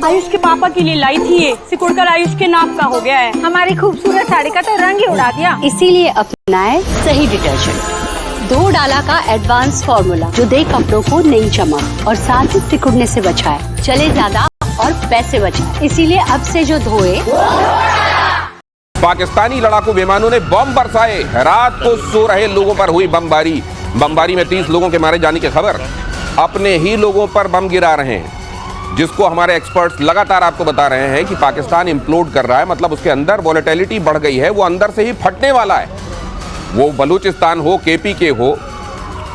आयुष के पापा के लिए लाई थी, ये सिकुड़कर आयुष के नाक का हो गया है। हमारी खूबसूरत साड़ी का तो रंग ही उड़ा दिया। इसीलिए अपनाए सही डिटर्जेंट, 2 डाला का एडवांस फॉर्मूला जो दे कपड़ों को नई चमक और साथ ही सिकुड़ने से बचाए, चले ज्यादा और पैसे बचाए। इसीलिए अब से जो धोए। पाकिस्तानी लड़ाकू विमानों ने बम बरसाए, रात को सो रहे लोगों पर हुई बमबारी। बमबारी में 30 लोगों के मारे जाने की खबर। अपने ही लोगों पर बम गिरा रहे हैं, जिसको हमारे एक्सपर्ट्स लगातार आपको बता रहे हैं कि पाकिस्तान इम्प्लोड कर रहा है, मतलब उसके अंदर वोलेटिलिटी बढ़ गई है, वो अंदर से ही फटने वाला है। वो बलूचिस्तान हो, केपी के हो,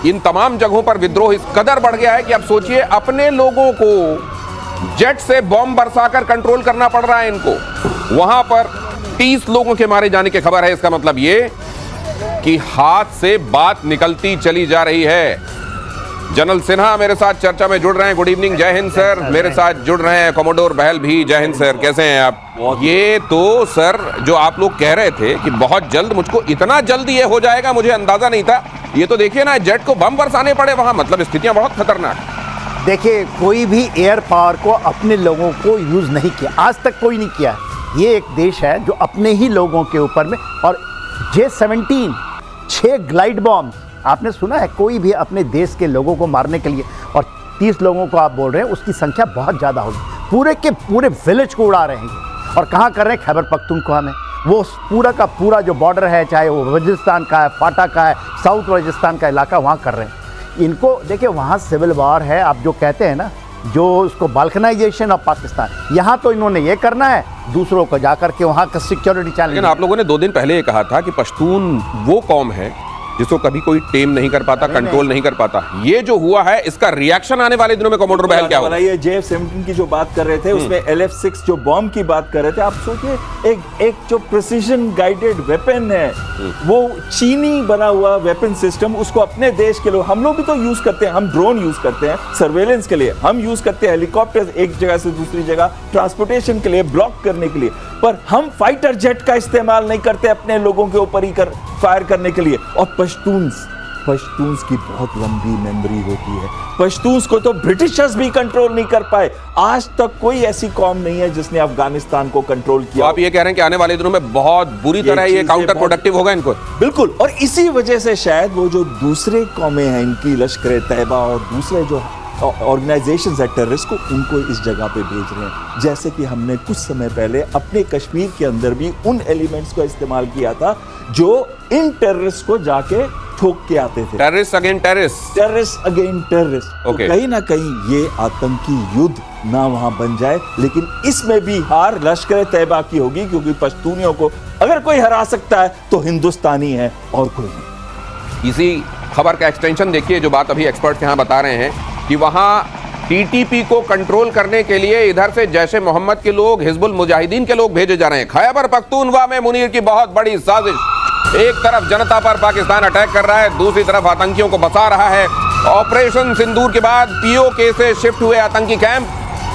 इन तमाम जगहों पर विद्रोह इस कदर बढ़ गया है कि अब सोचिए अपने लोगों को जेट से बम बरसाकर कंट्रोल करना पड़ रहा है इनको। वहां पर 30 लोगों के मारे जाने की खबर है। इसका मतलब ये कि हाथ से बात निकलती चली जा रही है। जनरल सिन्हा मेरे साथ चर्चा में जुड़ रहे हैं। गुड इवनिंग, जय हिंद सर। मेरे साथ जुड़ रहे हैं कमोडोर बहल भी। जय हिंद सर, कैसे हैं आप? ये तो सर जो आप लोग कह रहे थे कि बहुत जल्द, मुझको इतना जल्द ये हो जाएगा मुझे अंदाजा नहीं था। ये तो देखिए ना, जेट को बम बरसाने पड़े वहां, मतलब स्थितियां बहुत खतरनाक। देखिए, कोई भी एयर पावर को अपने लोगों को यूज नहीं किया, आज तक कोई नहीं किया। ये एक देश है जो अपने ही लोगों के ऊपर में, और J-17 6 ग्लाइड बॉम्ब आपने सुना है? कोई भी अपने देश के लोगों को मारने के लिए, और 30 लोगों को आप बोल रहे हैं, उसकी संख्या बहुत ज़्यादा होगी। पूरे के पूरे विलेज को उड़ा रहे हैं। और कहाँ कर रहे हैं? खैबर पख्तूनख्वा में। वो पूरा का पूरा जो बॉर्डर है, चाहे वो वजिस्तान का है, फाटा का है, साउथ वजिस्तान का इलाका, वहाँ कर रहे हैं। इनको देखिए, वहाँ सिविल वॉर है। आप जो कहते हैं ना, जो उसको बाल्कनाइजेशन ऑफ पाकिस्तान, यहाँ तो इन्होंने ये करना है, दूसरों को जाकर के वहाँ का सिक्योरिटी चैलेंज। लेकिन आप लोगों ने 2 दिन पहले ये कहा था कि पश्तून वो कौम है जिसको कभी कोई टेम नहीं कर पाता, कंट्रोल नहीं कर पाता। ये जो हुआ है, इसका रिएक्शन आने वाले दिनों में कमोडोर बहल क्या होगा? ये J-17 की जो बात कर रहे थे, उसमें LF-6 जो बॉम्ब की बात कर रहे थे, आप सोचिए एक जो प्रिसीजन गाइडेड वेपन है, वो चीनी बना हुआ वेपन सिस्टम, उसको अपने देश के लोग, हम लोग भी तो यूज करते हैं, हम ड्रोन यूज करते हैं सर्वेलेंस के लिए, हम यूज करते हैं हेलीकॉप्टर एक जगह से दूसरी जगह ट्रांसपोर्टेशन के लिए, ब्लॉक करने के लिए, पर हम फाइटर जेट का इस्तेमाल नहीं करते अपने लोगों के ऊपर ही फायर करने के लिए। और पश्तून्स की बहुत लंबी मेमोरी होती है। पश्तून्स को तो ब्रिटिशर्स भी कंट्रोल नहीं कर पाए। आज तक कोई ऐसी कौम नहीं है जिसने अफगानिस्तान को कंट्रोल किया। तो आप ये कह रहे हैं कि आने वाले दिनों में बहुत बुरी तरह ये काउंटर प्रोडक्टिव होगा इनको? बिल्कुल, और इसी वजह से शायद वो जो दूसरे कौमें हैं, इनकी लश्कर तैयबा और दूसरे जो ऑर्गेनाइजेशंस है टेररिस्ट को, उनको इस जगह पे भेज रहे हैं। जैसे कि हमने कुछ समय पहले अपने कश्मीर के अंदर भी उन एलिमेंट्स को इस्तेमाल किया था जो इन टेररिस्ट को जाके ठोक के आते थे। Terrorist again terrorist, terrorist again terrorist. Okay. कहीं ना कहीं ये आतंकी युद्ध ना वहां बन जाए, लेकिन इसमें भी हार लश्कर तैयबा की होगी, क्योंकि पश्तूनियों को अगर कोई हरा सकता है तो हिंदुस्तानी है और कोई नहीं। इसी खबर का एक्सटेंशन देखिए, जो बात अभी एक्सपर्ट यहाँ बता रहे हैं कि वहां टीटीपी को कंट्रोल करने के लिए इधर से जैश ए मोहम्मद के लोग, हिजबुल मुजाहिदीन के लोग भेजे जा रहे हैं। खैबर पख्तूनख्वा में मुनीर की बहुत बड़ी साजिश। एक तरफ जनता पर पाकिस्तान अटैक कर रहा है, दूसरी तरफ आतंकियों को बचा रहा है। ऑपरेशन सिंदूर के बाद पीओके से शिफ्ट हुए आतंकी कैंप,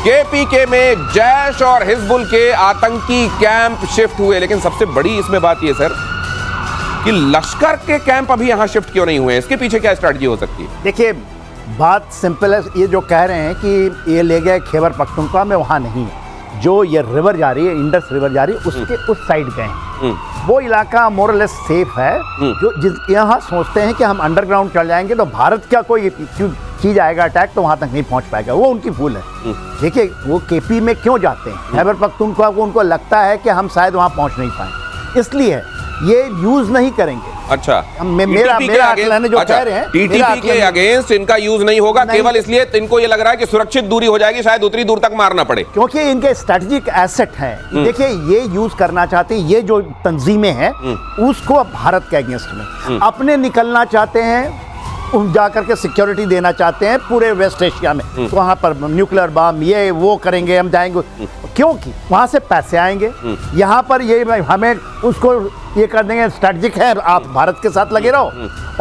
केपीके में जैश और हिजबुल के आतंकी कैंप शिफ्ट हुए। लेकिन सबसे बड़ी इसमें बात यह सर कि लश्कर के कैंप अभी यहां शिफ्ट क्यों नहीं हुए? इसके पीछे क्या स्ट्रेटजी हो सकती है? देखिए, बात सिंपल है। ये जो कह रहे हैं कि ये ले गए खैबर पख्तूनख्वा में, वहाँ नहीं है। जो ये रिवर जा रही है, इंडस रिवर जा रही है, उसके उस साइड गए हैं। वो इलाका मोरलेस सेफ है। जो यहाँ सोचते हैं कि हम अंडरग्राउंड चल जाएंगे तो भारत का कोई चीज आएगा अटैक, तो वहाँ तक नहीं पहुँच पाएगा, वो उनकी भूल है। देखिए, वो केपी में क्यों जाते हैं? खैबर पख्तूनख्वा को उनको लगता है कि हम शायद वहाँ पहुँच नहीं पाए, इसलिए ये यूज नहीं करेंगे। अच्छा, मेरा आकलन है जो कह रहे हैं, टीटीपी के अगेंस्ट इनका यूज नहीं होगा, केवल इसलिए इनको ये लग रहा है कि सुरक्षित दूरी हो जाएगी, शायद उतनी दूर तक मारना पड़े, क्योंकि इनके स्ट्रेटेजिक एसेट हैं। देखिए, ये यूज करना चाहते हैं, ये जो तंजीमें हैं उसको भारत के अगेंस्ट में अपने निकलना चाहते हैं, जाकर के सिक्योरिटी देना चाहते हैं पूरे वेस्ट एशिया में। तो वहाँ पर न्यूक्लियर बम ये वो करेंगे, हम जाएंगे, क्योंकि वहाँ से पैसे आएंगे। यहाँ पर ये हमें उसको ये कर देंगे, स्ट्रेटजिक है, आप भारत के साथ लगे रहो।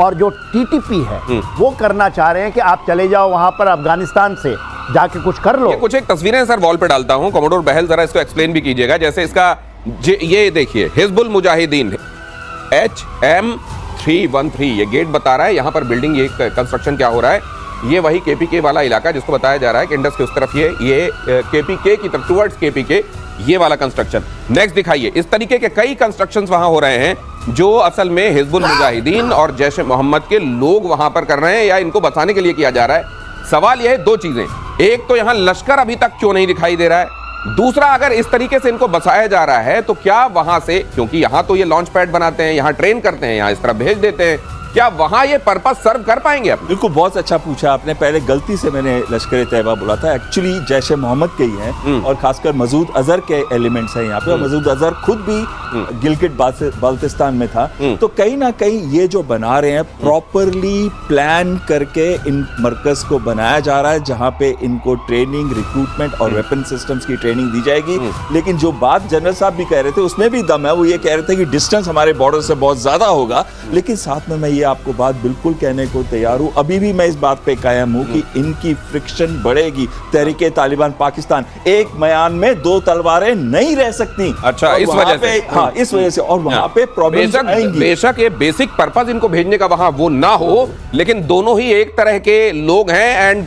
और जो टीटीपी है वो करना चाह रहे हैं कि आप चले जाओ वहाँ पर अफगानिस्तान से जाके कुछ कर लो। कुछ एक तस्वीरें सर वॉल पे डालता हूँ, कमोडोर बहल जरा इसको एक्सप्लेन भी कीजिएगा। जैसे इसका ये देखिए, हिजबुल मुजाहिदीन HM313 ये गेट बता रहा है, यहाँ पर बिल्डिंग ये कंस्ट्रक्शन क्या हो रहा है। ये वही केपीके वाला इलाका जिसको बताया जा रहा है कि इंडस के उस तरफ ये केपीके की तरफ टुवर्ड्स केपीके ये वाला कंस्ट्रक्शन। नेक्स्ट दिखाइए, इस तरीके के कई कंस्ट्रक्शंस वहां हो रहे हैं जो असल में हिजबुल मुजाहिदीन और जैश ए मोहम्मद के लोग वहां पर कर रहे हैं या इनको बचाने के लिए किया जा रहा है। सवाल यह है दो चीजें, एक तो यहां लश्कर अभी तक क्यों नहीं दिखाई दे रहा है, दूसरा अगर इस तरीके से इनको बसाया जा रहा है तो क्या वहां से, क्योंकि यहां तो ये लॉन्च पैड बनाते हैं, यहां ट्रेन करते हैं, यहां इस तरफ भेज देते हैं, क्या वहां ये पर्पस सर्व कर पाएंगे आप? बिल्कुल, बहुत अच्छा पूछा आपने। पहले गलती से मैंने लश्कर तैयबा बोला था, एक्चुअली जैश ए मोहम्मद के ही हैं और खासकर मसूद अजहर के एलिमेंट्स हैं यहाँ पे। और मसूद अजहर खुद भी गिलगिट बाल्टिस्तान में था। तो कहीं ना कहीं ये जो बना रहे हैं प्रॉपरली प्लान करके इन मरकज को बनाया जा रहा है जहाँ पे इनको ट्रेनिंग, रिक्रूटमेंट और वेपन सिस्टम्स की ट्रेनिंग दी जाएगी। लेकिन जो बात जनरल साहब भी कह रहे थे उसमें भी दम है। वो ये कह रहे थे कि डिस्टेंस हमारे बॉर्डर से बहुत ज्यादा होगा, लेकिन साथ में मैं ये आपको बात बिल्कुल कहने को तैयार हूं, अभी भी मैं इस बात पे कायम हूं कि इनकी फ्रिक्शन बढ़ेगी। तहरीके तालिबान पाकिस्तान, एक म्यान में दो तलवारें नहीं रह सकती। अच्छा, इस वजह से? हाँ, इस वजह से। और वहां पे प्रॉब्लम्स आएंगी। बेशक ये बेसिक पर्पस इनको भेजने का वहां वो ना हो, लेकिन दोनों ही एक तरह के लोग हैं and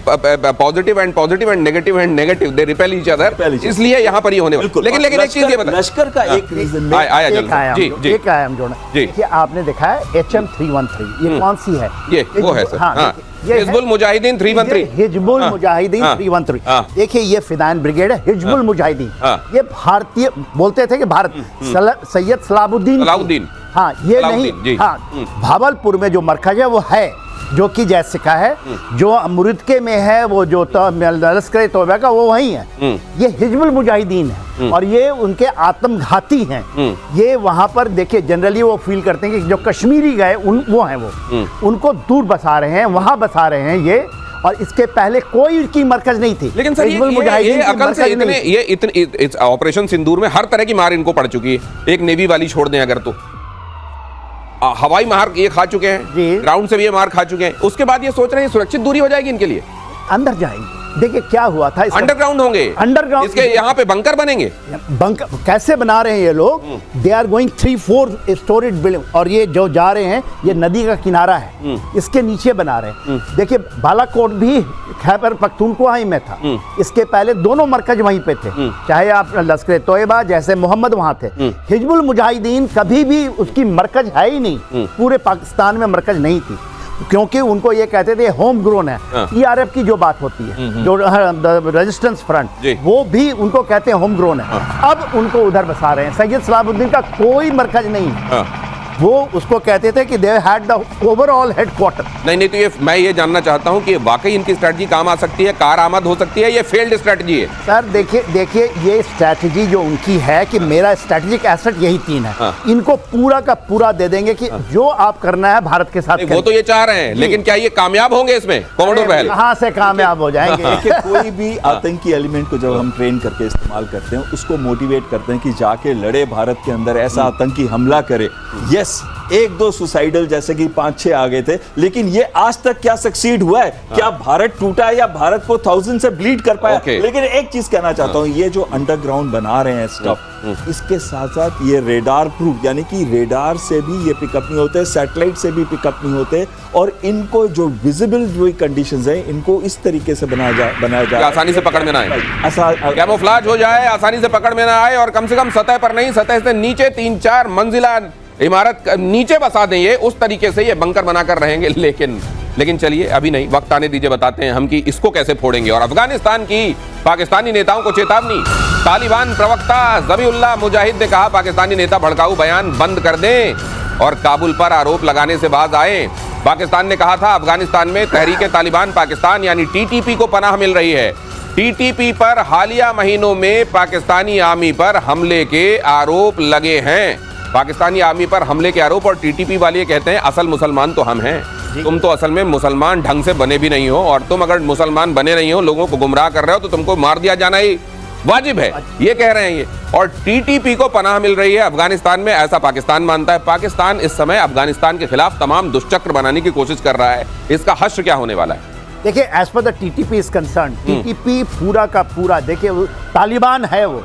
positive and negative, they repel each other, इसलिए यहां पर ही होने वाला। लेकिन एक चीज ये बता, लश्कर का एक रीजन आया एक आयाम जोड़ना। देखिए आपने देखा है HM313, ये कौन सी है? ये वो है सर। हाँ, हिजबुल मुजाहिदीन 313। हिजबुल मुजाहिदीन 313। देखिए ये फिदाइन ब्रिगेड है, हिजबुल मुजाहिदीन। ये भारतीय बोलते थे कि भारत सैयद सलाहुद्दीन। हाँ, ये नहीं। हाँ, भावलपुर में जो मरकज है वो है, जो कि जैसिका है, जो मुर्दके में है वो जो लश्कर तौबा का वो वही है। ये हिजबुल मुजाहिदीन है और ये उनके आत्मघाती हैं। ये वहां पर देखिए जनरली वो फील करते हैं कि जो कश्मीरी गए वो हैं, वो उनको दूर बसा रहे हैं, वहां बसा रहे हैं ये। और इसके पहले कोई की मरकज नहीं थी। लेकिन सर ये अकल से इतने ऑपरेशन सिंदूर में हर तरह की मार इनको पड़ चुकी है। एक नेवी वाली छोड़ दें अगर तो, हवाई मार ये खा चुके हैं, ग्राउंड से भी ये मार खा चुके हैं, उसके बाद ये सोच रहे हैं सुरक्षित दूरी हो जाएगी इनके लिए, अंदर जाएंगे। देखिए क्या हुआ था, अंडरग्राउंड होंगे, अंडरग्राउंड इसके यहाँ पे बंकर बनेंगे। बंकर कैसे बना रहे हैं ये लोग? They are going 3-4 storage building, और ये जो जा रहे हैं ये नदी का किनारा है, इसके नीचे बना रहे हैं। देखिए बालाकोट भी खैबर पख्तूनख्वा ही में था, इसके पहले दोनों मरकज वहीं पे थे, चाहे आप लश्कर तोयबा जैसे मोहम्मद वहां थे। हिजबुल मुजाहिदीन कभी भी उसकी मरकज है ही नहीं, पूरे पाकिस्तान में मरकज नहीं थी, क्योंकि उनको ये कहते थे होम ग्रोन है। TRF की जो बात होती है, जो रेजिस्टेंस फ्रंट, वो भी उनको कहते हैं होम ग्रोन है। अब उनको उधर बसा रहे हैं। सैयद सलाहुद्दीन का कोई मरकज नहीं, वो उसको कहते थे कि they had the overall headquarter. नहीं तो ये मैं ये जानना चाहता हूं कि वाकई इनकी स्ट्रेटजी काम आ सकती है, कारआमद हो सकती है, ये फेल्ड स्ट्रेटजी है? सर देखिए ये स्ट्रेटजी जो उनकी है कि मेरा स्ट्रेटेजिक एसेट यही 3 है, इनको पूरा का पूरा दे देंगे कि जो आप करना है भारत के साथ। वो तो ये चाह रहे हैं, लेकिन क्या ये कामयाब होंगे इसमें? कॉमोडोर बहल कहां से कामयाब हो जाएंगे? देखिए कोई भी आतंकी एलिमेंट को जब हम ट्रेन करके इस्तेमाल करते हैं, उसको मोटिवेट करते हैं कि जाके लड़े, भारत के अंदर ऐसा आतंकी हमला करे। यस, 1-2 सुसाइडल जैसे कि 5-6 आ गए थे, लेकिन ये आज तक क्या सक्सीड हुआ है? क्या भारत टूटा है या भारत को 1000 से ब्लीड कर पाया? लेकिन एक चीज कहना चाहता हूं, ये जो अंडरग्राउंड बना रहे हैं स्टफ, इसके साथ साथ ये रेडार प्रूफ, यानी कि रेडार से भी ये पिकअप नहीं होते, सैटेलाइट से भी पिकअप नहीं होते, और इनको जो विजिबल जो कंडीशंस हैं, इनको इस तरीके से बनाया जाए आसानी से पकड़ में ना आए, कैमोफ्लेज हो जाए, आसानी से पकड़ में ना आए, और कम से कम सतह पर नहीं, सतह से नीचे 3-4 मंजिला इमारत नीचे बसा दें। ये उस तरीके से ये बंकर बनाकर रहेंगे। लेकिन चलिए अभी नहीं, वक्त आने दीजिए, बताते हैं हम कि इसको कैसे फोड़ेंगे। और अफगानिस्तान की पाकिस्तानी नेताओं को चेतावनी, तालिबान प्रवक्ता ज़बीहुल्लाह मुजाहिद ने कहा पाकिस्तानी नेता भड़काऊ बयान बंद कर दें और काबुल पर आरोप लगाने से बाज आए। पाकिस्तान ने कहा था अफगानिस्तान में तहरीके तालिबान पाकिस्तान यानी TTP को पनाह मिल रही है। TTP पर हालिया महीनों में पाकिस्तानी आर्मी पर हमले के आरोप लगे हैं। पाकिस्तानी आर्मी पर हमले के आरोप, और TTP वाले कहते हैं असल मुसलमान तो हम हैं, तुम तो असल में मुसलमान ढंग से बने भी नहीं हो, और तुम अगर मुसलमान बने नहीं हो, लोगों को गुमराह कर रहे हो, तो तुमको मार दिया जाना ही वाजिब है, ये कह रहे हैं ये। और TTP को पनाह मिल रही है अफगानिस्तान में, ऐसा पाकिस्तान मानता है। पाकिस्तान इस समय अफगानिस्तान के खिलाफ तमाम दुष्चक्र बनाने की कोशिश कर रहा है। इसका हश्र क्या होने वाला है? देखिए as per the TTP is concern, TTP पूरा का पूरा देखिए तालिबान है वो,